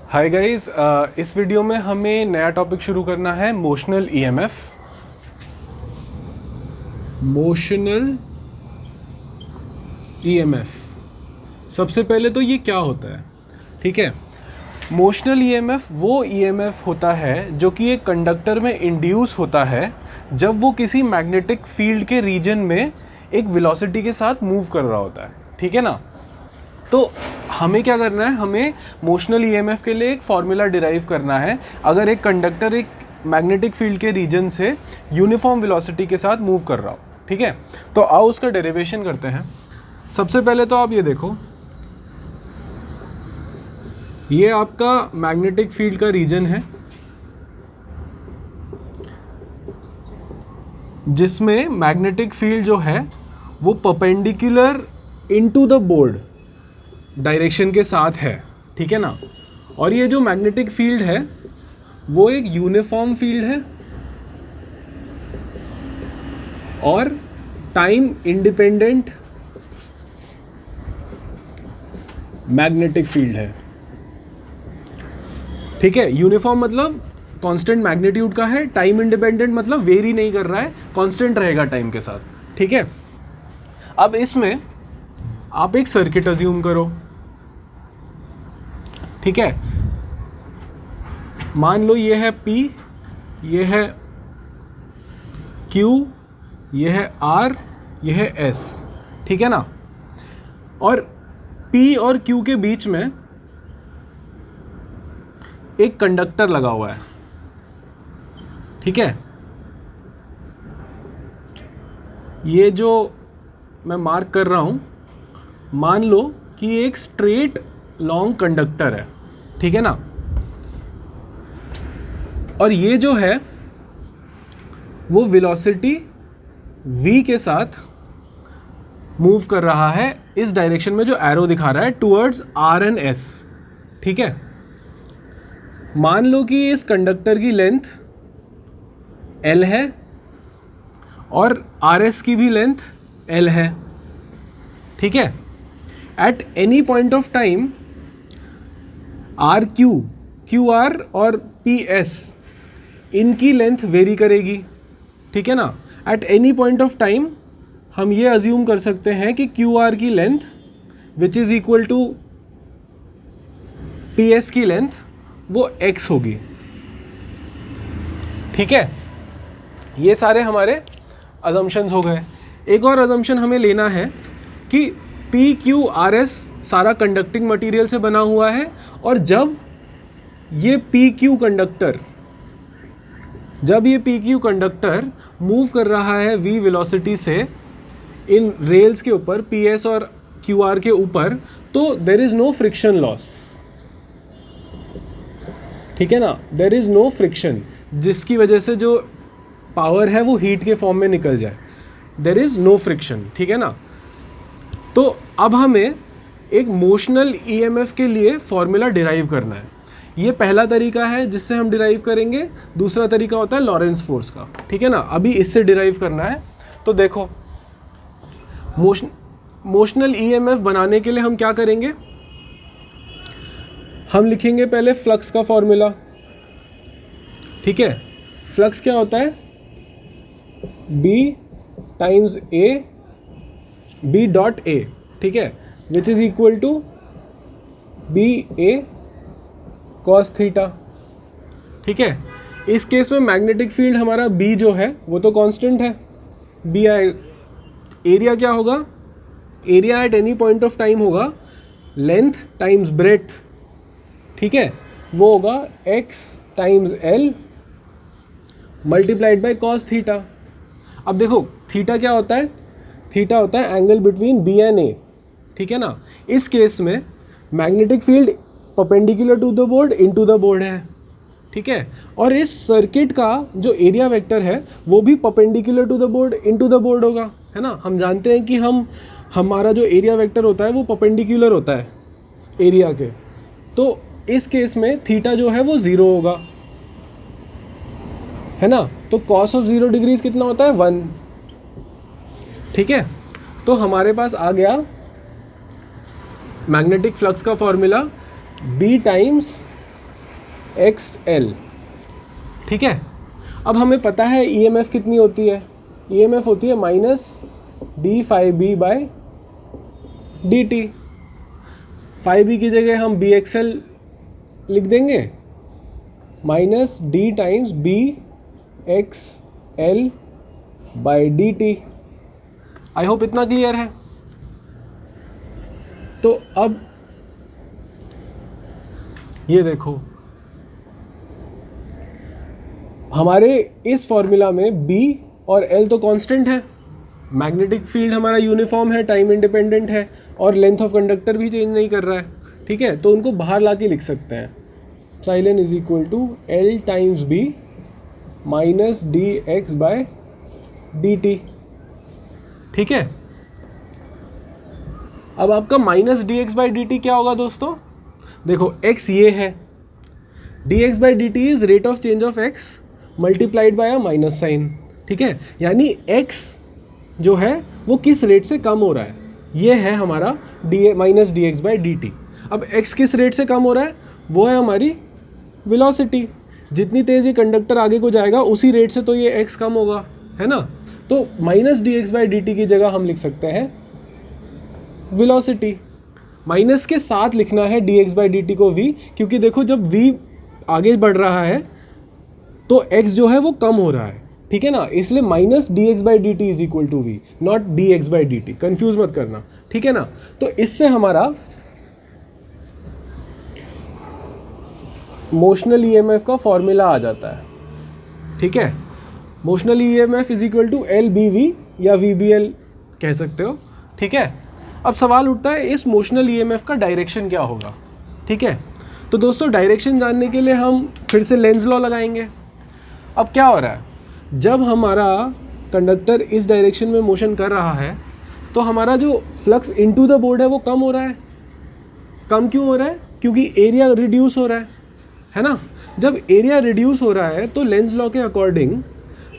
Hi guys, इस video में हमें नया टॉपिक शुरू करना है मोशनल ईएमएफ। मोशनल ईएमएफ, सबसे पहले तो ये क्या होता है? ठीक है, मोशनल ईएमएफ वो ईएमएफ होता है जो कि एक कंडक्टर में इंड्यूस होता है जब वो किसी मैग्नेटिक फील्ड के रीजन में एक वेलोसिटी के साथ मूव कर रहा होता है। ठीक है ना? तो हमें क्या करना है, हमें मोशनल ईएमएफ के लिए एक फॉर्मूला डिराइव करना है अगर एक कंडक्टर एक मैग्नेटिक फील्ड के रीजन से यूनिफॉर्म वेलोसिटी के साथ मूव कर रहा हो। ठीक है, तो आओ उसका डेरिवेशन करते हैं। सबसे पहले तो आप ये देखो, ये आपका मैग्नेटिक फील्ड का रीजन है जिसमें मैग्नेटिक फील्ड जो है वो perpendicular into the board direction के साथ है। ठीक है ना? और ये जो मैग्नेटिक फील्ड है वो एक यूनिफॉर्म फील्ड है और टाइम इंडिपेंडेंट मैग्नेटिक फील्ड है। ठीक है, यूनिफॉर्म मतलब कांस्टेंट मैग्नीट्यूड का है, टाइम इंडिपेंडेंट मतलब वेरी नहीं कर रहा है, कांस्टेंट रहेगा टाइम के साथ। ठीक है, अब इसमें आप एक सर्किट अज्यूम करो। ठीक है, मान लो ये है P, ये है Q, ये है R, ये है S। ठीक है ना? और P और Q के बीच में एक कंडक्टर लगा हुआ है। ठीक है, ये जो मैं मार्क कर रहा हूं, मान लो कि एक स्ट्रेट लॉन्ग कंडक्टर है। ठीक है ना? और ये जो है वो वेलोसिटी v के साथ मूव कर रहा है इस डायरेक्शन में जो एरो दिखा रहा है, टुवर्ड्स R एंड S। ठीक है, मान लो कि इस कंडक्टर की लेंथ L है और RS की भी लेंथ L है। ठीक है, at any point of time RQ, QR और PS इनकी लेंथ वेरी करेगी। ठीक है ना? At any point of time हम ये अज्यूम कर सकते हैं कि QR की length which is equal to PS की लेंथ वो X होगी। ठीक है, ये सारे हमारे अजम्पशंस हो गए। एक और अजम्पशन हमें लेना है कि PQRS सारा कंडक्टिंग मटेरियल से बना हुआ है और जब ये PQ कंडक्टर मूव कर रहा है v वेलोसिटी से इन रेल्स के ऊपर, PS और QR के ऊपर, तो there is no friction loss. ठीक है ना? देयर इज नो फ्रिक्शन, जिसकी वजह से जो पावर है वो हीट के फॉर्म में निकल जाए। There is no friction. ठीक है ना? तो अब हमें एक मोशनल ईएमएफ के लिए फॉर्मूला डिराइव करना है। ये पहला तरीका है जिससे हम डिराइव करेंगे। दूसरा तरीका होता है लॉरेंस फोर्स का। ठीक है ना? अभी इससे डिराइव करना है। तो देखो, मोशनल ईएमएफ बनाने के लिए हम क्या करेंगे, हम लिखेंगे पहले फ्लक्स का फॉर्मूला। ठीक है, फ्लक्स क्या होता है? B times A, B dot A। ठीक है, which is equal to BA cos theta. ठीक है, इस केस में मैग्नेटिक फील्ड हमारा B जो है वो तो कांस्टेंट है, B एरिया क्या होगा? Area at any point of time होगा लेंथ टाइम्स ब्रेड्थ। ठीक है, वो होगा X times L multiplied by cos theta. अब देखो, थीटा क्या होता है? थीटा होता है angle between B and A। ठीक है ना? इस केस में magnetic field perpendicular to the board into the board है। ठीक है, और इस सर्किट का जो एरिया वेक्टर है वो भी perpendicular to the board into the board होगा। है ना? हम जानते हैं कि हमारा जो एरिया वेक्टर होता है वो परपेंडिकुलर होता है एरिया के। तो इस केस में थीटा जो है वो 0 होगा। है ना? तो cos ऑफ 0 डिग्रीज कितना होता है? 1। ठीक है, तो हमारे पास आ गया मैग्नेटिक फ्लक्स का formula B times x L. ठीक है, अब हमें पता है EMF कितनी होती है, EMF होती है minus d phi B by d t. Phi B की जगह हम बी एक्स एल लिख देंगे, minus d times B x L by d t. I hope इतना क्लियर है। तो अब ये देखो, हमारे इस फॉर्मूला में B और L तो कांस्टेंट है, मैग्नेटिक फील्ड हमारा यूनिफॉर्म है, टाइम इंडिपेंडेंट है, और लेंथ ऑफ कंडक्टर भी चेंज नहीं कर रहा है। ठीक है, तो उनको बाहर ला के लिख सकते हैं, साइलेन is equal to L times B minus d x by d t. ठीक है, अब आपका minus d x by d t क्या होगा दोस्तों? देखो x ये है, d x by d t is rate of change of x multiplied by a minus sine. ठीक है, यानी x जो है वो किस रेट से कम हो रहा है, ये है हमारा minus d x by d T. अब x किस रेट से कम हो रहा है, वो है हमारी वेलोसिटी। जितनी तेज़ ये कंडक्टर आगे को जाएगा उसी रेट से तो ये x कम होगा, है ना। तो minus d x by d T की जगह हम लिख सकते हैं वेलोसिटी। माइनस के साथ लिखना है d x by d T को v, क्योंकि देखो जब v आगे बढ़ रहा है तो x जो है वो कम हो रहा है। ठीक है ना, इसलिए minus d x by d t is equal to v, not d x by d t, confuse मत करना। ठीक है ना, तो इससे हमारा मोशनल ईएमएफ का फॉर्मूला आ जाता है। ठीक है, motional EMF is equal to L B V या वी बी एल कह सकते हो। ठीक है, अब सवाल उठता है इस मोशनल ईएमएफ का डायरेक्शन क्या होगा। ठीक है, तो दोस्तों डायरेक्शन जानने के लिए हम फिर से लेंज लॉ लगाएंगे। अब क्या हो रहा है, जब हमारा कंडक्टर इस डायरेक्शन में मोशन कर रहा है तो हमारा जो फ्लक्स इनटू द बोर्ड है वो कम हो रहा है। कम क्यों हो रहा है? क्योंकि एरिया रिड्यूस हो रहा है ना। जब एरिया रिड्यूस हो रहा है तो लेंज लॉ के अकॉर्डिंग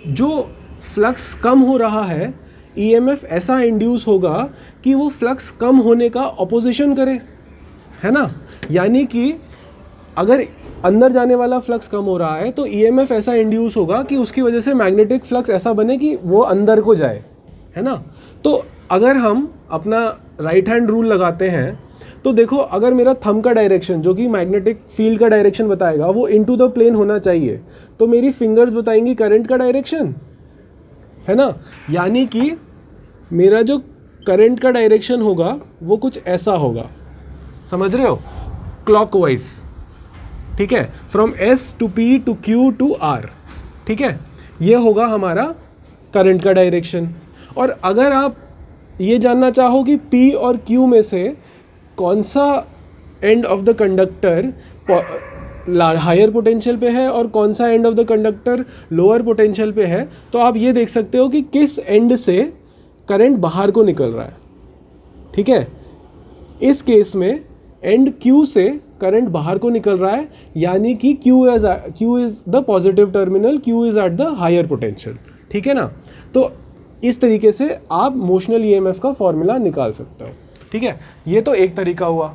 जो फ्लक्स कम हो रहा है, ईएमएफ ऐसा इंड्यूस होगा कि वो फ्लक्स कम होने का ऑपोजिशन करे, है ना। यानी कि अगर अंदर जाने वाला फ्लक्स कम हो रहा है तो ईएमएफ ऐसा इंड्यूस होगा कि उसकी वजह से मैग्नेटिक फ्लक्स ऐसा बने कि वो अंदर को जाए, है ना। तो अगर हम अपना राइट हैंड रूल लगाते हैं तो देखो, अगर मेरा थंब का डायरेक्शन जो कि मैग्नेटिक फील्ड का डायरेक्शन बताएगा वो इनटू द प्लेन होना चाहिए, तो मेरी फिंगर्स बताएंगी करंट का डायरेक्शन, है ना। यानी कि मेरा जो करंट का डायरेक्शन होगा वो कुछ ऐसा होगा, समझ रहे हो, क्लॉकवाइज। ठीक है, from S to P to Q to R। ठीक है, ये होगा हमारा करंट का डायरेक्शन। और अगर आप ये जानना चाहो कि P और Q में से कौन सा end of the conductor higher potential पे है और कौन सा end of the conductor lower potential पे है, तो आप ये देख सकते हो कि किस एंड से करंट बाहर को निकल रहा है। ठीक है, इस केस में एंड Q से करंट बाहर को निकल रहा है, यानी कि Q is the positive terminal, Q is at the higher potential. ठीक है ना, तो इस तरीके से आप मोशनल ईएमएफ का फॉर्मूला निकाल सकते हो। ठीक है, ये तो एक तरीका हुआ।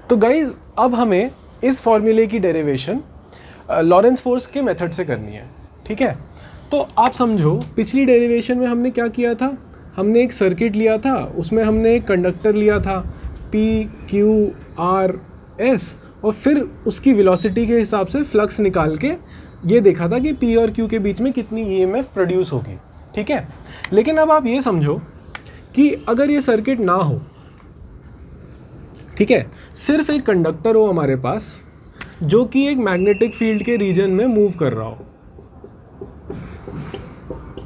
तो गाइज अब हमें इस फॉर्मूले की डेरिवेशन लॉरेंस फोर्स के मेथड से करनी है। ठीक है, तो आप समझो पिछली डेरिवेशन में हमने क्या किया था, हमने एक सर्किट लिया था, उसमें हमने एक कंडक्टर लिया था P Q R S, और फिर उसकी वेलोसिटी के हिसाब से फ्लक्स निकाल के ये देखा था कि P और Q के बीच में कितनी EMF प्रोड्यूस होगी। ठीक है, लेकिन अब आप ये समझो कि अगर ये सर्किट ना हो, ठीक है, सिर्फ एक कंडक्टर हो हमारे पास जो कि एक मैग्नेटिक फील्ड के रीजन में मूव कर रहा हो।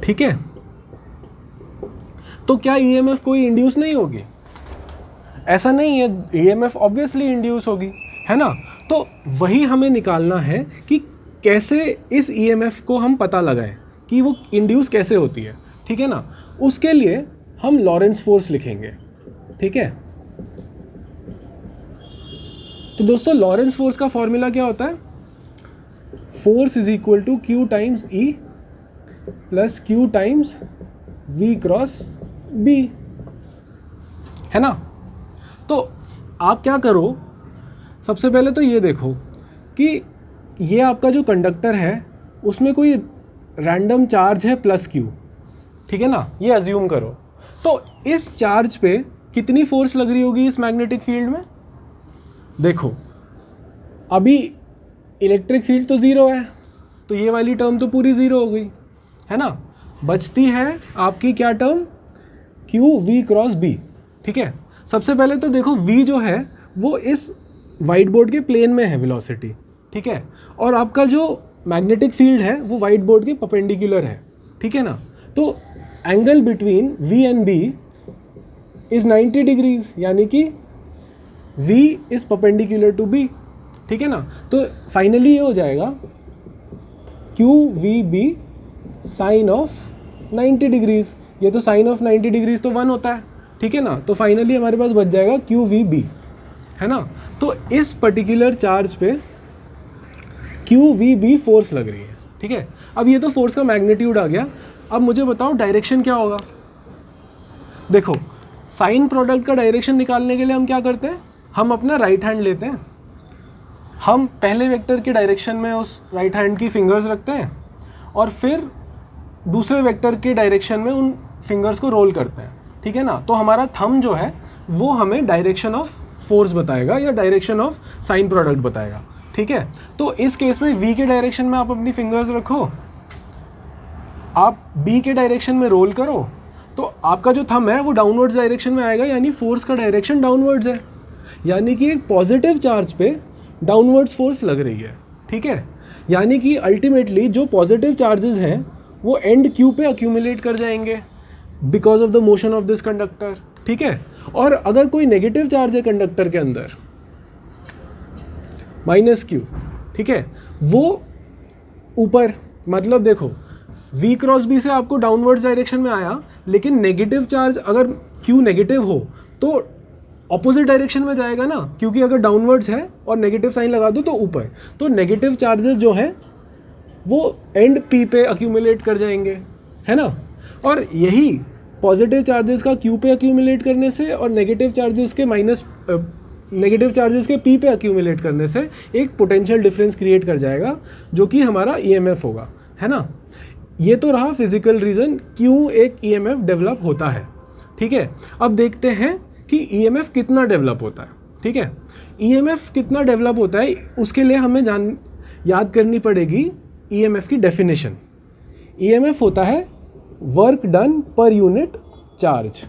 ठीक है, तो क्या EMF कोई इंड्यूस नहीं होगी? ऐसा नहीं है, EMF ऑब्वियसली इंड्यूस होगी, है ना। तो वही हमें निकालना है कि कैसे इस EMF को हम पता लगाएं कि वो इंड्यूस कैसे होती है। ठीक है ना, उसके लिए हम लॉरेंस फोर्स लिखेंगे। ठीक है, तो दोस्तों लॉरेंस फोर्स का फॉर्मूला क्या होता है? Force is equal to Q times E plus Q times V cross B, है ना। तो आप क्या करो, सबसे पहले तो ये देखो कि ये आपका जो कंडक्टर है उसमें कोई रैंडम चार्ज है प्लस क्यू, ठीक है ना, ये अज्यूम करो। तो इस चार्ज पे कितनी फोर्स लग रही होगी इस मैग्नेटिक फील्ड में? देखो अभी इलेक्ट्रिक फील्ड तो ज़ीरो है, तो ये वाली टर्म तो पूरी ज़ीरो हो गई, है ना। बचती है आपकी क्या term? Q V cross B, ठीक है। सबसे पहले तो देखो v जो है वो इस वाइट बोर्ड के प्लेन में है वेलोसिटी, ठीक है, और आपका जो मैग्नेटिक फील्ड है वो वाइट बोर्ड के परपेंडिकुलर है, ठीक है ना। तो angle between v and b is 90 degrees, यानी कि v is perpendicular to b, ठीक है ना। तो फाइनली ये हो जाएगा Q V B sine of 90 degrees. ये तो साइन ऑफ 90 डिग्रीज तो 1 होता है, ठीक है ना। तो फाइनली हमारे पास बच जाएगा क्यू वी बी, है ना। तो इस पर्टिकुलर चार्ज पे क्यू वी बी फोर्स लग रही है, ठीक है। अब ये तो फोर्स का मैग्नीट्यूड आ गया। अब मुझे बताओ डायरेक्शन क्या होगा। देखो साइन प्रोडक्ट का डायरेक्शन निकालने के लिए हम क्या करते हैं, हम अपना राइट हैंड लेते हैं, हम पहले वेक्टर के डायरेक्शन में उस राइट हैंड की फिंगर्स रखते हैं और फिर दूसरे वेक्टर के डायरेक्शन में उन फिंगर्स को रोल करते हैं, ठीक है ना। तो हमारा थंब जो है वो हमें डायरेक्शन ऑफ फोर्स बताएगा या डायरेक्शन ऑफ साइन प्रोडक्ट बताएगा, ठीक है। तो इस केस में v के डायरेक्शन में आप अपनी फिंगर्स रखो, आप b के डायरेक्शन में रोल करो, तो आपका जो थंब है वो डाउनवर्ड्स डायरेक्शन में आएगा, यानी फोर्स का डायरेक्शन डाउनवर्ड्स है, यानी कि एक पॉजिटिव चार्ज पे डाउनवर्ड्स फोर्स लग रही है, ठीक है। यानी कि अल्टीमेटली जो पॉजिटिव चार्जेस हैं वो एंड क्यू पे अक्यूमुलेट कर जाएंगे because of the motion of this conductor, ठीक है। और अगर कोई नेगेटिव चार्ज है कंडक्टर के अंदर माइनस क्यू, ठीक है, वो ऊपर, मतलब देखो v क्रॉस बी से आपको डाउनवर्ड्स डायरेक्शन में आया, लेकिन नेगेटिव चार्ज अगर q नेगेटिव हो तो ऑपोजिट डायरेक्शन में जाएगा ना, क्योंकि अगर डाउनवर्ड्स है और नेगेटिव साइन लगा दो तो ऊपर, तो नेगेटिव चार्जेस जो हैं वो एंड p पे अक्यूमुलेट कर जाएंगे, है ना। और यही पॉजिटिव चार्जेस का q पे अक्यूमुलेट करने से और नेगेटिव चार्जेस के p पे अक्यूमुलेट करने से एक पोटेंशियल डिफरेंस क्रिएट कर जाएगा, जो कि हमारा EMF होगा, है ना। ये तो रहा फिजिकल रीज़न क्यों एक EMF डेवलप होता है, ठीक है। अब देखते हैं कि EMF कितना डेवलप होता है, ठीक है। EMF कितना डेवलप होता है उसके लिए हमें याद करनी पड़ेगी EMF की डेफिनेशन। EMF होता है work done per unit charge.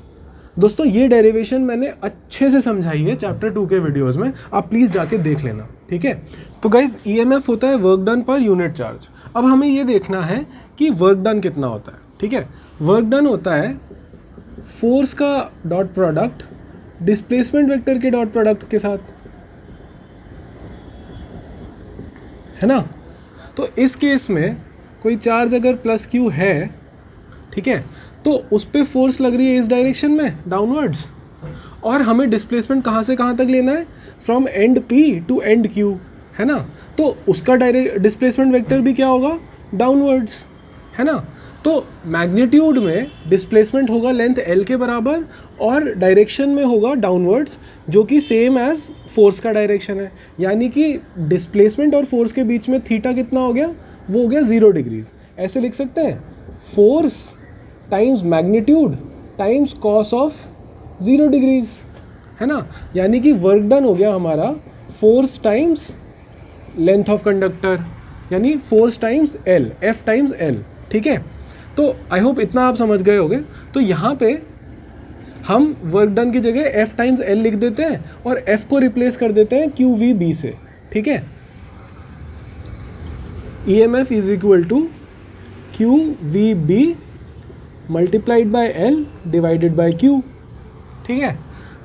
दोस्तों ये डेरिवेशन मैंने अच्छे से समझाई है चैप्टर 2 के वीडियोस में, आप प्लीज़ जाके देख लेना, ठीक है। तो गाइज EMF होता है work done per unit charge. अब हमें ये देखना है कि वर्क डन कितना होता है, ठीक है। वर्क डन होता है फोर्स का डॉट प्रोडक्ट डिस्प्लेसमेंट वेक्टर के डॉट प्रोडक्ट के साथ, है ना। तो इस केस में कोई चार्ज अगर प्लस क्यू है, ठीक है, तो उस पर फोर्स लग रही है इस डायरेक्शन में डाउनवर्ड्स, और हमें डिस्प्लेसमेंट कहाँ से कहाँ तक लेना है, from end P to end Q, है ना। तो उसका डायरेक्ट डिस्प्लेसमेंट वेक्टर भी क्या होगा, डाउनवर्ड्स, है ना। तो मैग्नीट्यूड में डिस्प्लेसमेंट होगा लेंथ L के बराबर और डायरेक्शन में होगा डाउनवर्ड्स, जो कि सेम एज फोर्स का डायरेक्शन है, यानी कि डिस्प्लेसमेंट और फोर्स के बीच में थीटा कितना हो गया, वो हो गया 0 डिग्रीज। ऐसे लिख सकते हैं force times magnitude times cos of 0 degrees, है ना। यानी कि वर्क डन हो गया हमारा force times length of conductor, यानी force times L, F times L, ठीक है। तो आई होप इतना आप समझ गए होंगे। तो यहाँ पे हम वर्क डन की जगह F टाइम्स L लिख देते हैं और F को रिप्लेस कर देते हैं QVB से, ठीक है। EMF is equal to QVB multiplied by L divided by Q, ठीक है।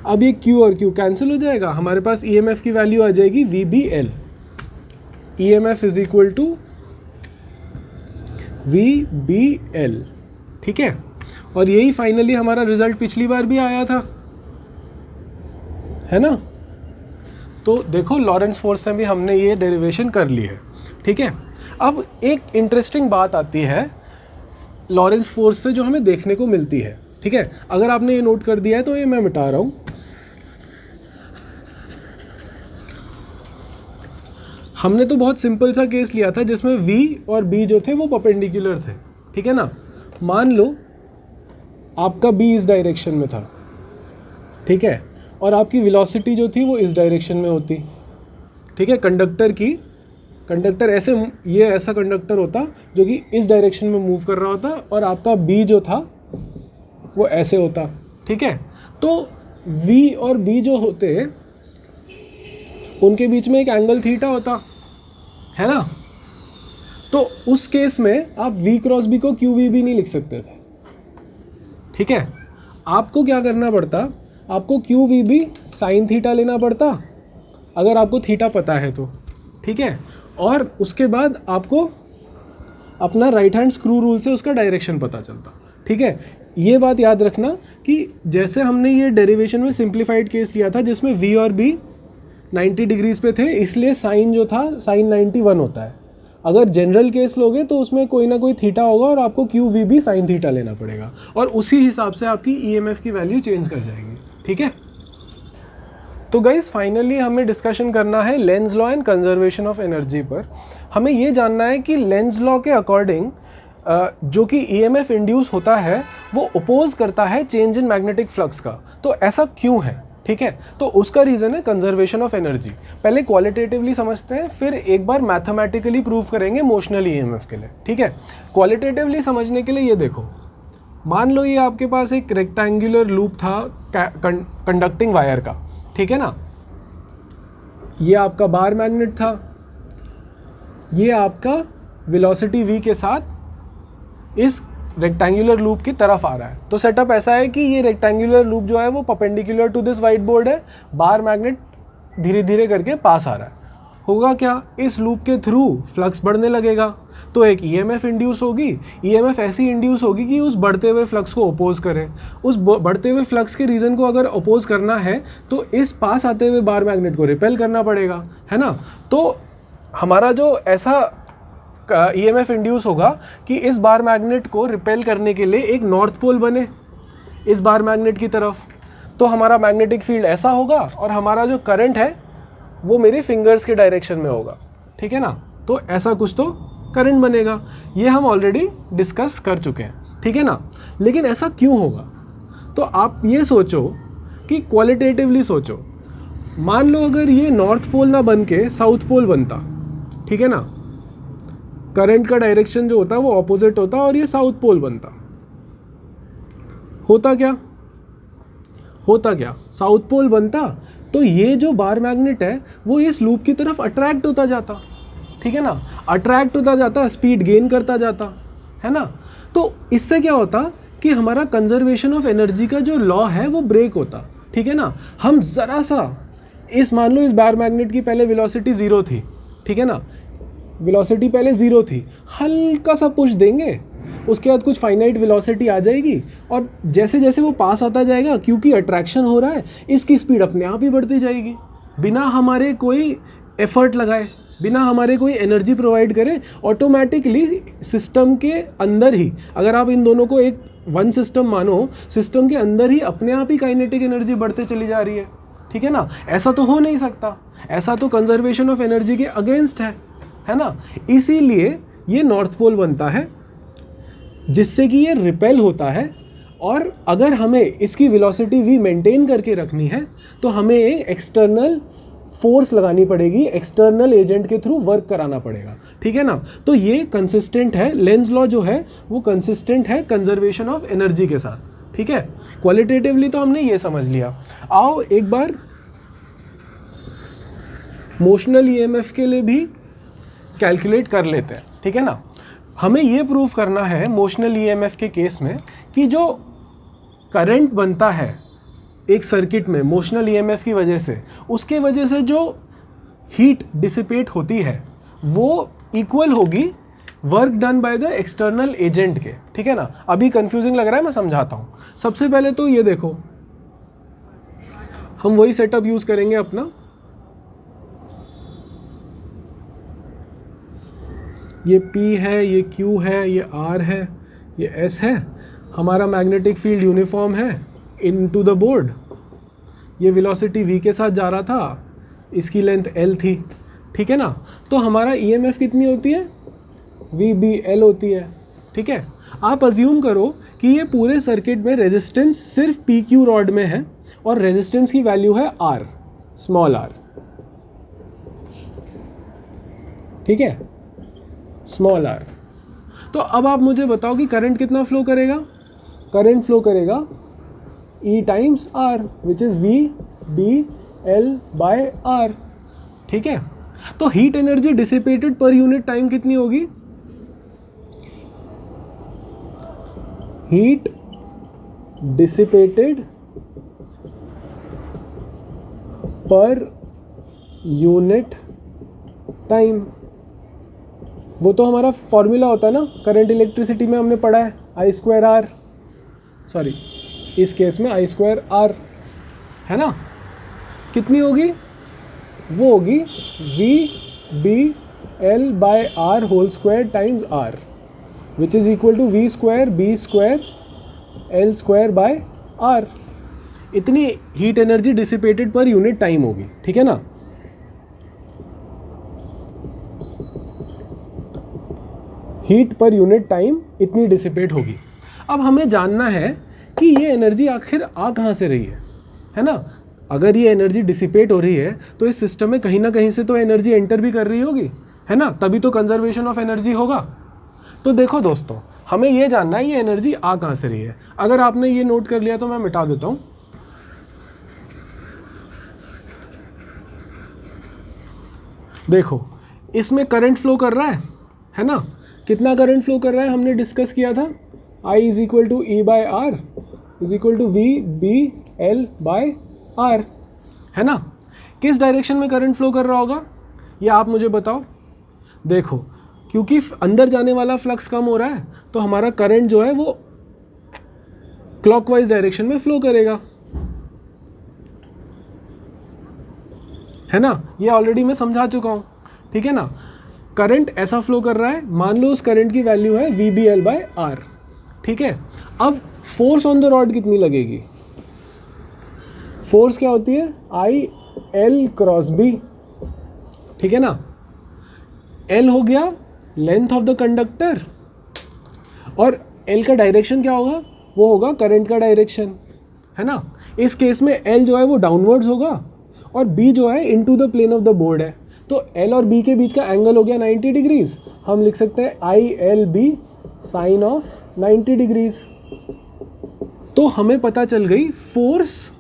अब ये Q और Q कैंसिल हो जाएगा, हमारे पास EMF की वैल्यू आ जाएगी VBL। EMF is equal to VBL, ठीक है। और यही फाइनली हमारा रिजल्ट पिछली बार भी आया था, है ना। तो देखो लॉरेंस फोर्स से भी हमने ये डेरिवेशन कर ली है, ठीक है। अब एक इंटरेस्टिंग बात आती है लॉरेंस फोर्स से जो हमें देखने को मिलती है, ठीक है। अगर आपने ये नोट कर दिया है तो ये मैं मिटा रहा हूँ। हमने तो बहुत सिंपल सा केस लिया था जिसमें v और b जो थे वो परपेंडिकुलर थे, ठीक है ना। मान लो आपका b इस डायरेक्शन में था, ठीक है, और आपकी वेलोसिटी जो थी वो इस डायरेक्शन में होती, ठीक है। कंडक्टर ऐसे, ये ऐसा कंडक्टर होता जो कि इस डायरेक्शन में मूव कर रहा होता, और आपका b जो था वो ऐसे होता, ठीक है। तो v और b जो होते उनके बीच में एक एंगल थीटा होता है ना। तो उस केस में आप v क्रॉस b को क्यू वी भी नहीं लिख सकते थे, ठीक है। आपको क्या करना पड़ता, आपको क्यू वी भी साइन थीटा लेना पड़ता, अगर आपको थीटा पता है तो, ठीक है। और उसके बाद आपको अपना राइट हैंड स्क्रू रूल से उसका डायरेक्शन पता चलता, ठीक है। ये बात याद रखना कि जैसे हमने ये डेरिवेशन में सिंप्लीफाइड केस लिया था जिसमें v और b 90 डिग्रीज पे थे, इसलिए साइन जो था साइन 91 होता है। अगर जनरल केस लोगे तो उसमें कोई ना कोई थीटा होगा और आपको क्यू वी भी साइन थीटा लेना पड़ेगा, और उसी हिसाब से आपकी ईएमएफ की वैल्यू चेंज कर जाएगी, ठीक है। तो गाइस फाइनली हमें डिस्कशन करना है Lenz law and conservation of energy पर। हमें ये जानना है कि लेंज लॉ के अकॉर्डिंग जो कि ईएमएफ इंड्यूस होता है वो अपोज करता है चेंज इन मैग्नेटिक फ्लक्स का। तो ऐसा क्यों है, ठीक है। तो उसका रीज़न है कंजर्वेशन ऑफ एनर्जी। पहले क्वालिटेटिवली समझते हैं, फिर एक बार मैथमेटिकली प्रूव करेंगे मोशनल ईएमएफ के लिए, ठीक है। क्वालिटेटिवली समझने के लिए ये देखो, मान लो ये आपके पास एक रेक्टेंगुलर लूप था कंडक्टिंग वायर का, ठीक है ना। ये आपका बार मैग्नेट था, ये आपका वेलोसिटी v के साथ इस रेक्टेंगुलर लूप की तरफ आ रहा है। तो सेटअप ऐसा है कि ये रेक्टेंगुलर लूप जो है वो perpendicular to this white board है, बार मैग्नेट धीरे धीरे करके पास आ रहा है। होगा क्या, इस लूप के थ्रू फ्लक्स बढ़ने लगेगा, तो एक ईएमएफ इंड्यूस होगी। ईएमएफ ऐसी इंड्यूस होगी कि उस बढ़ते हुए फ्लक्स को अपोज करे। उस बढ़ते हुए फ्लक्स के रीजन को अगर अपोज करना है तो इस पास आते हुए बार मैग्नेट को रिपेल करना पड़ेगा, है ना। तो हमारा जो ऐसा ईएमएफ इंड्यूस होगा कि इस बार मैग्नेट को रिपेल करने के लिए एक नॉर्थ पोल बने इस बार मैग्नेट की तरफ, तो हमारा मैग्नेटिक फील्ड ऐसा होगा और हमारा जो करंट है वो मेरी फिंगर्स के डायरेक्शन में होगा, ठीक है ना। तो ऐसा कुछ तो करंट बनेगा, ये हम ऑलरेडी डिस्कस कर चुके हैं, ठीक है ना। लेकिन ऐसा क्यों होगा, तो आप ये सोचो कि क्वालिटेटिवली सोचो। मान लो अगर ये नॉर्थ पोल ना बन के साउथ पोल बनता, ठीक है ना, करंट का डायरेक्शन जो होता है वो ऑपोजिट होता और ये साउथ पोल बनता, होता क्या साउथ पोल बनता, तो ये जो बार मैग्नेट है वो इस लूप की तरफ अट्रैक्ट होता जाता, ठीक है ना, अट्रैक्ट होता जाता, स्पीड गेन करता जाता, है ना। तो इससे क्या होता कि हमारा कंजर्वेशन ऑफ एनर्जी का जो लॉ है वो ब्रेक होता, ठीक है ना। हम ज़रा सा मान लो इस बार मैग्नेट की पहले वेलोसिटी 0 थी, ठीक है ना, वेलोसिटी पहले 0 थी, हल्का सा पुश देंगे, उसके बाद कुछ फाइनाइट वेलोसिटी आ जाएगी, और जैसे जैसे वो पास आता जाएगा, क्योंकि अट्रैक्शन हो रहा है, इसकी स्पीड अपने आप ही बढ़ती जाएगी, बिना हमारे कोई एफर्ट लगाए, बिना हमारे कोई एनर्जी प्रोवाइड करे। ऑटोमेटिकली सिस्टम के अंदर ही, अगर आप इन दोनों को एक वन सिस्टम मानो, सिस्टम के अंदर ही अपने आप ही काइनेटिक एनर्जी बढ़ते चली जा रही है, ठीक है ना। ऐसा तो हो नहीं सकता, ऐसा तो कंजर्वेशन ऑफ एनर्जी के अगेंस्ट है ना। इसीलिए ये नॉर्थ पोल बनता है जिससे कि ये रिपेल होता है, और अगर हमें इसकी वेलोसिटी v मेंटेन करके रखनी है तो हमें एक एक्सटर्नल फोर्स लगानी पड़ेगी, एक्सटर्नल एजेंट के थ्रू वर्क कराना पड़ेगा, ठीक है ना। तो ये कंसिस्टेंट है, लेंज लॉ जो है वो कंसिस्टेंट है कंजर्वेशन ऑफ एनर्जी के साथ, ठीक है। क्वालिटेटिवली तो हमने ये समझ लिया। आओ एक बार मोशनल ईएमएफ के लिए भी कैलकुलेट कर लेते हैं, ठीक है ना। हमें ये प्रूव करना है मोशनल ईएमएफ के केस में कि जो करंट बनता है एक सर्किट में मोशनल ईएमएफ की वजह से, उसके वजह से जो हीट डिसिपेट होती है वो इक्वल होगी work done by the external agent के, ठीक है ना। अभी कंफ्यूजिंग लग रहा है, मैं समझाता हूँ। सबसे पहले तो ये देखो, हम वही सेटअप यूज करेंगे अपना, ये P है, ये Q है, ये R है, ये S है, हमारा मैग्नेटिक फील्ड यूनिफॉर्म है इनटू द बोर्ड, ये वेलोसिटी v के साथ जा रहा था, इसकी लेंथ l थी, ठीक है ना। तो हमारा ईएमएफ कितनी होती है, VBL होती है। ठीक है, आप अज्यूम करो कि ये पूरे सर्किट में रेजिस्टेंस सिर्फ PQ रॉड में है और रेजिस्टेंस की वैल्यू है R, स्मॉल r। ठीक है, स्मॉल r। तो अब आप मुझे बताओ कि करंट कितना फ्लो करेगा। करंट फ्लो करेगा E times R, which is VBL/R। ठीक है, तो heat energy dissipated per unit time कितनी होगी, heat dissipated per unit time. वो तो हमारा फॉर्मूला होता है ना, करंट इलेक्ट्रिसिटी में हमने पढ़ा है, I²R, सॉरी इस केस में I²R है ना। कितनी होगी, वो होगी VBL/R whole square times R, which is equal to V²B²L² इतनी heat energy dissipated per unit time होगी। ठीक है ना, हीट पर यूनिट टाइम इतनी डिसिपेट होगी। अब हमें जानना है कि ये एनर्जी आखिर आ कहाँ से रही है ना। अगर ये एनर्जी डिसिपेट हो रही है तो इस सिस्टम में कहीं ना कहीं से तो एनर्जी एंटर भी कर रही होगी, है ना, तभी तो कंजर्वेशन ऑफ एनर्जी होगा। तो देखो दोस्तों, हमें ये जानना है ये एनर्जी आ कहाँ से रही है। अगर आपने ये नोट कर लिया तो मैं मिटा देता हूँ। देखो, इसमें करंट फ्लो कर रहा है ना। कितना करंट फ्लो कर रहा है हमने डिस्कस किया था, I = E/R = VBL/R, है ना। किस डायरेक्शन में करंट फ्लो कर रहा होगा ये आप मुझे बताओ। देखो, क्योंकि अंदर जाने वाला फ्लक्स कम हो रहा है तो हमारा करंट जो है वो क्लॉकवाइज डायरेक्शन में फ्लो करेगा, है ना। ये ऑलरेडी मैं समझा चुका हूँ। ठीक है ना, करंट ऐसा फ्लो कर रहा है, मान लो उस करंट की वैल्यू है VBL/R। ठीक है, अब फोर्स ऑन द रॉड कितनी लगेगी, फोर्स क्या होती है, IL×B। ठीक है ना, L हो गया लेंथ ऑफ द कंडक्टर और L का डायरेक्शन क्या होगा, वो होगा करंट का डायरेक्शन, है ना। इस केस में L जो है वो डाउनवर्ड्स होगा और B जो है into the plane of the board है, तो L और B के बीच का एंगल हो गया 90 डिग्रीज। हम लिख सकते हैं ILB साइन ऑफ 90 डिग्रीज। तो हमें पता चल गई फोर्स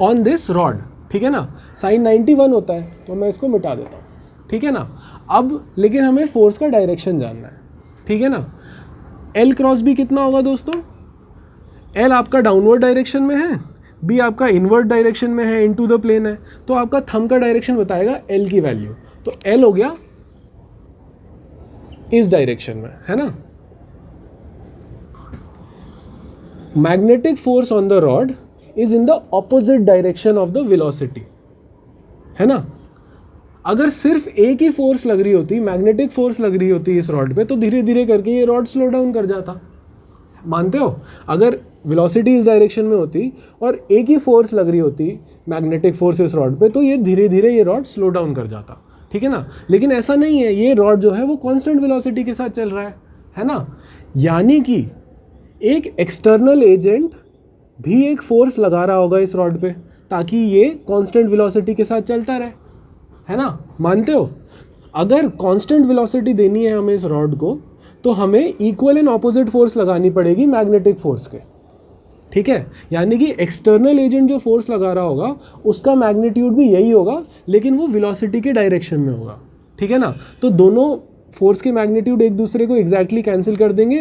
ऑन दिस रॉड। ठीक है ना, साइन 91 होता है तो मैं इसको मिटा देता हूँ। ठीक है ना, अब लेकिन हमें फोर्स का डायरेक्शन जानना है। ठीक है ना, L×B कितना होगा दोस्तों, L आपका डाउनवर्ड डायरेक्शन में है, B आपका इनवर्ड डायरेक्शन में है, इनटू द प्लेन है, तो आपका थंब का डायरेक्शन बताएगा L की वैल्यू। तो L हो गया इस डायरेक्शन में, है ना। Magnetic force on the rod is in the opposite direction of the velocity, है ना। अगर सिर्फ एक ही फोर्स लग रही होती, मैग्नेटिक फोर्स लग रही होती इस रॉड पे, तो धीरे धीरे करके ये रॉड स्लो डाउन कर जाता। मानते हो, अगर वेलोसिटी इस डायरेक्शन में होती और एक ही फोर्स लग रही होती मैग्नेटिक फोर्स इस रॉड पे, तो ये धीरे धीरे ये रॉड स्लो डाउन कर जाता। ठीक है ना, लेकिन ऐसा नहीं है, ये रॉड जो है वो कांस्टेंट वेलोसिटी के साथ चल रहा है ना। यानी कि एक एक्सटर्नल एजेंट भी एक फोर्स लगा रहा होगा इस रॉड पे ताकि ये कांस्टेंट वेलोसिटी के साथ चलता रहे, है ना। मानते हो, अगर कांस्टेंट वेलोसिटी देनी है हमें इस रॉड को तो हमें इक्वल एंड ऑपोजिट फोर्स लगानी पड़ेगी मैग्नेटिक फोर्स के। ठीक है, यानी कि एक्सटर्नल एजेंट जो फोर्स लगा रहा होगा उसका मैग्नीट्यूड भी यही होगा, लेकिन वो वेलोसिटी के डायरेक्शन में होगा। ठीक है ना, तो दोनों फोर्स के मैग्नीट्यूड एक दूसरे को एग्जैक्टली कैंसिल कर देंगे,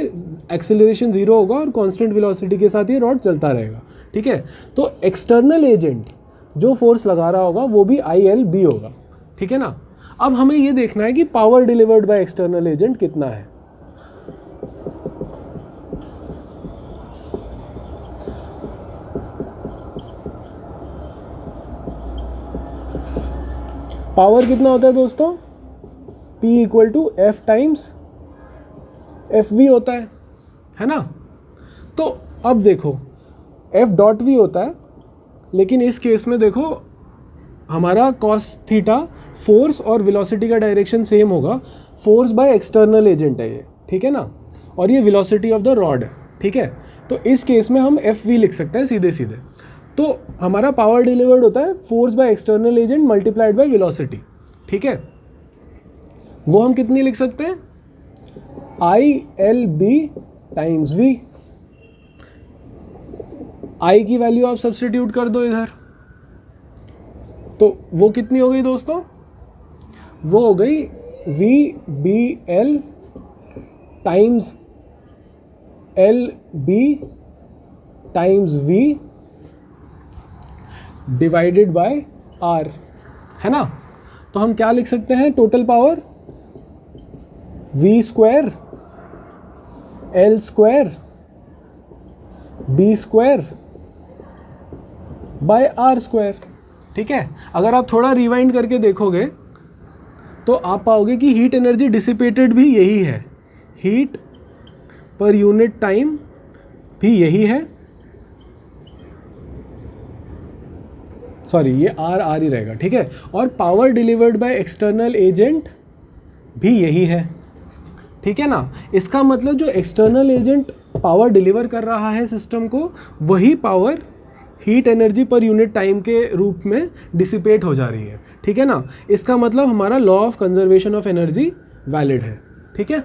एक्सेलरेशन 0 होगा और कांस्टेंट वेलोसिटी के साथ ये रॉड चलता रहेगा। ठीक है, तो एक्सटर्नल एजेंट जो फोर्स लगा रहा होगा वो भी ILB होगा। ठीक है ना, अब हमें ये देखना है कि power delivered by external agent कितना है। पावर कितना होता है दोस्तों, P = F टाइम्स FV होता है ना। तो अब देखो F.V होता है, लेकिन इस केस में देखो हमारा cos थीटा फोर्स और वेलोसिटी का डायरेक्शन सेम होगा। फोर्स बाय एक्सटर्नल एजेंट है ये, ठीक है ना, और ये वेलोसिटी ऑफ द रॉड है, ठीक है। तो इस केस में हम एफ वी लिख सकते हैं सीधे सीधे। तो हमारा पावर डिलीवर्ड होता है force by external agent multiplied by velocity, ठीक है। वो हम कितनी लिख सकते हैं, I L B times V. I की वैल्यू आप सब्स्टिट्यूट कर दो इधर, तो वो कितनी हो गई दोस्तों, वो हो गई V B L times L B times V divided by R, है ना। तो हम क्या लिख सकते हैं, total power V square L square B square by R square, ठीक है। अगर आप थोड़ा रिवाइंड करके देखोगे तो आप पाओगे कि हीट एनर्जी डिसिपेटेड भी यही है, हीट पर यूनिट टाइम भी यही है, सॉरी ये आर आर ही रहेगा, ठीक है। और power delivered by external agent भी यही है, ठीक है ना। इसका मतलब जो एक्सटर्नल एजेंट पावर डिलीवर कर रहा है सिस्टम को, वही पावर हीट एनर्जी पर यूनिट टाइम के रूप में डिसिपेट हो जा रही है, ठीक है ना। इसका मतलब हमारा law of conservation of energy valid है, ठीक है।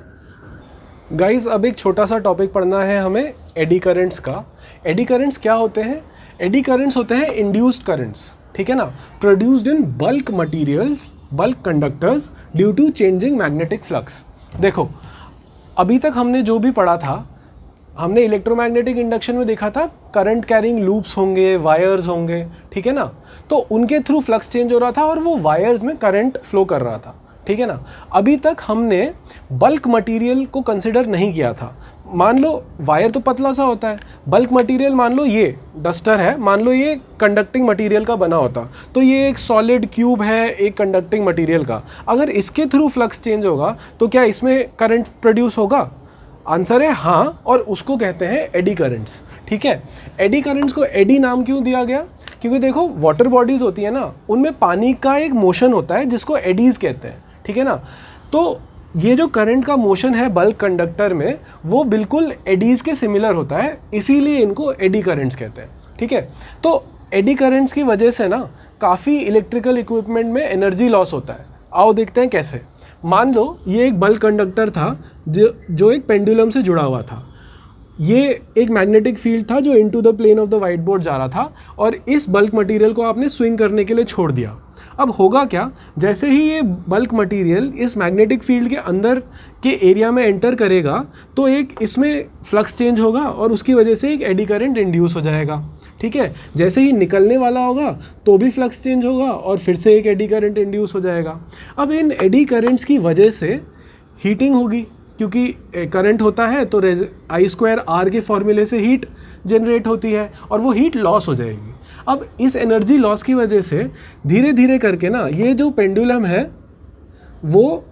गाइस अब एक छोटा सा टॉपिक पढ़ना है हमें एडी करंट्स का। एडी करंट्स क्या होते हैं, एडी करंट्स होते हैं इंड्यूस्ड करंट्स, ठीक है ना, produced in bulk materials, bulk conductors due to changing magnetic flux. देखो अभी तक हमने जो भी पढ़ा था, हमने इलेक्ट्रोमैग्नेटिक इंडक्शन में देखा था करंट कैरिंग लूप्स होंगे, वायर्स होंगे, ठीक है ना। तो उनके थ्रू फ्लक्स चेंज हो रहा था और वो वायर्स में करंट फ्लो कर रहा था, ठीक है ना। अभी तक हमने बल्क मटेरियल को कंसिडर नहीं किया था। मान लो वायर तो पतला सा होता है, बल्क मटेरियल मान लो ये डस्टर है, मान लो ये कंडक्टिंग मटेरियल का बना होता, तो ये एक सॉलिड क्यूब है एक कंडक्टिंग मटेरियल का। अगर इसके थ्रू फ्लक्स चेंज होगा तो क्या इसमें करंट प्रोड्यूस होगा, आंसर है हाँ, और उसको कहते हैं एडी करंट्स, ठीक है। एडी करंट्स को एडी नाम क्यों दिया गया, क्योंकि देखो वाटर बॉडीज होती है ना, उनमें पानी का एक मोशन होता है जिसको एडीज कहते हैं, ठीक है ना। तो ये जो करंट का मोशन है बल्क कंडक्टर में, वो बिल्कुल एडीज के सिमिलर होता है, इसीलिए इनको एडी करंट्स कहते हैं, ठीक है। तो एडी करंट्स की वजह से ना काफ़ी इलेक्ट्रिकल इक्विपमेंट में एनर्जी लॉस होता है। आओ देखते हैं कैसे। मान लो ये एक बल्क कंडक्टर था जो एक पेंडुलम से जुड़ा हुआ था। ये एक मैग्नेटिक फील्ड था जो into the plane of the white board जा रहा था, और इस बल्क मटेरियल को आपने स्विंग करने के लिए छोड़ दिया। अब होगा क्या, जैसे ही ये बल्क मटेरियल इस मैग्नेटिक फील्ड के अंदर के एरिया में एंटर करेगा तो एक इसमें फ्लक्स चेंज होगा और उसकी वजह से एक एडी करंट इंड्यूस हो जाएगा, ठीक है। जैसे ही निकलने वाला होगा तो भी फ्लक्स चेंज होगा और फिर से एक एडी करंट इंड्यूस हो जाएगा। अब इन एडी करंट्स की वजह से हीटिंग होगी, क्योंकि करंट होता है तो आई स्क्वायर आर के फॉर्मूले से हीट जनरेट होती है और वो हीट लॉस हो जाएगी। अब इस एनर्जी लॉस की वजह से धीरे धीरे करके ना ये जो पेंडुलम है वो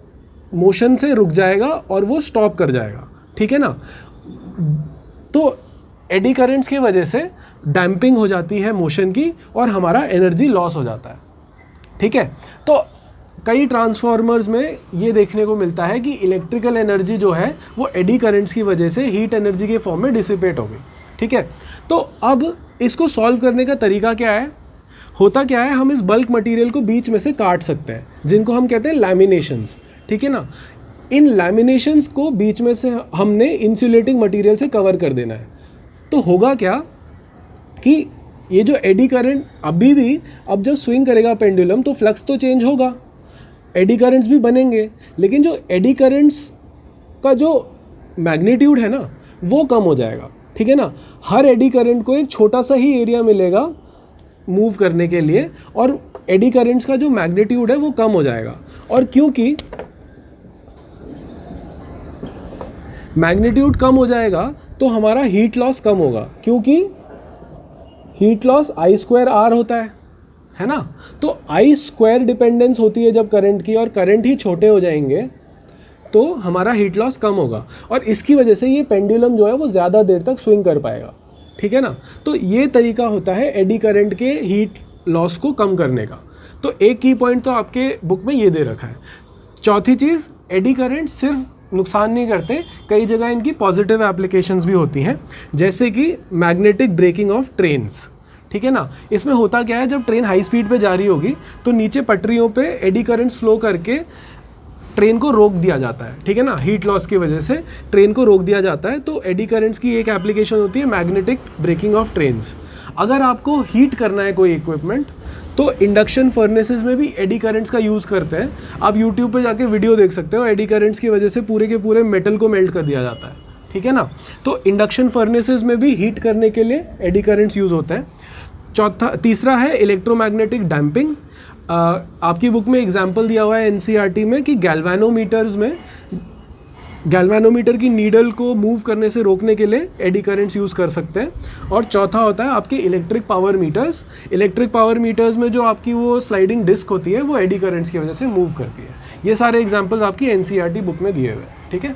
मोशन से रुक जाएगा और वो स्टॉप कर जाएगा, ठीक है ना। तो एडी करंट्स की वजह से डैम्पिंग हो जाती है मोशन की और हमारा एनर्जी लॉस हो जाता है, ठीक है। तो कई ट्रांसफार्मर्स में ये देखने को मिलता है कि इलेक्ट्रिकल एनर्जी जो है वो एडी करंट्स की वजह से हीट एनर्जी के फॉर्म में डिसिपेट हो गई, ठीक है। तो अब इसको सॉल्व करने का तरीका क्या है, होता क्या है, हम इस बल्क मटेरियल को बीच में से काट सकते हैं, जिनको हम कहते हैं लैमिनेशंस, ठीक है ना। इन लैमिनेशंस को बीच में से हमने इंसुलेटिंग मटेरियल से कवर कर देना है। तो होगा क्या कि ये जो एडी करंट अभी भी अब जब स्विंग करेगा पेंडुलम तो फ्लक्स तो चेंज होगा, एडी करंट्स भी बनेंगे, लेकिन जो एडी करंट्स का जो मैग्नीट्यूड है ना वो कम हो जाएगा, ठीक है ना। हर एडी करंट को एक छोटा सा ही एरिया मिलेगा मूव करने के लिए और एडी करंट्स का जो मैग्नीट्यूड है वो कम हो जाएगा। और क्योंकि मैग्नीट्यूड कम हो जाएगा तो हमारा हीट लॉस कम होगा, क्योंकि heat loss I square R होता है ना। तो आई स्क्वायर डिपेंडेंस होती है जब करंट की, और करंट ही छोटे हो जाएंगे तो हमारा हीट लॉस कम होगा और इसकी वजह से ये पेंडुलम जो है वो ज़्यादा देर तक स्विंग कर पाएगा, ठीक है ना। तो ये तरीका होता है एडी करंट के हीट लॉस को कम करने का। तो एक की पॉइंट तो आपके बुक में ये दे रखा है। चौथी चीज़, एडी करंट सिर्फ नुकसान नहीं करते, कई जगह इनकी पॉजिटिव एप्लीकेशंस भी होती हैं, जैसे कि मैग्नेटिक ब्रेकिंग ऑफ ट्रेन्स। ठीक है ना, इसमें होता क्या है, जब ट्रेन हाई स्पीड पे जा रही होगी तो नीचे पटरियों पे एडी करंट्स फ्लो करके ट्रेन को रोक दिया जाता है। ठीक है ना, हीट लॉस की वजह से ट्रेन को रोक दिया जाता है। तो एडी करंट्स की एक एप्लीकेशन होती है मैग्नेटिक ब्रेकिंग ऑफ ट्रेन्स। अगर आपको हीट करना है कोई इक्विपमेंट तो इंडक्शन फर्नेसेस में भी एडी करंट्स का यूज़ करते हैं। आप यूट्यूब पे जाके वीडियो देख सकते हो, एडी करंट्स की वजह से पूरे के पूरे मेटल को मेल्ट कर दिया जाता है। ठीक है ना, तो इंडक्शन फर्नेसेस में भी हीट करने के लिए एडी करंट्स यूज़ होते हैं। तीसरा है इलेक्ट्रोमैग्नेटिक डैम्पिंग। आपकी बुक में एग्जाम्पल दिया हुआ है एनसीईआरटी में कि गैल्वेनोमीटर की नीडल को मूव करने से रोकने के लिए एडी करंट्स यूज़ कर सकते हैं। और चौथा होता है आपके electric power meters. Electric power meters में जो आपकी वो स्लाइडिंग डिस्क होती है वो एडी करंट्स की वजह से मूव करती है। ये सारे एग्जाम्पल्स आपकी एनसीईआरटी बुक में दिए हुए हैं। ठीक है।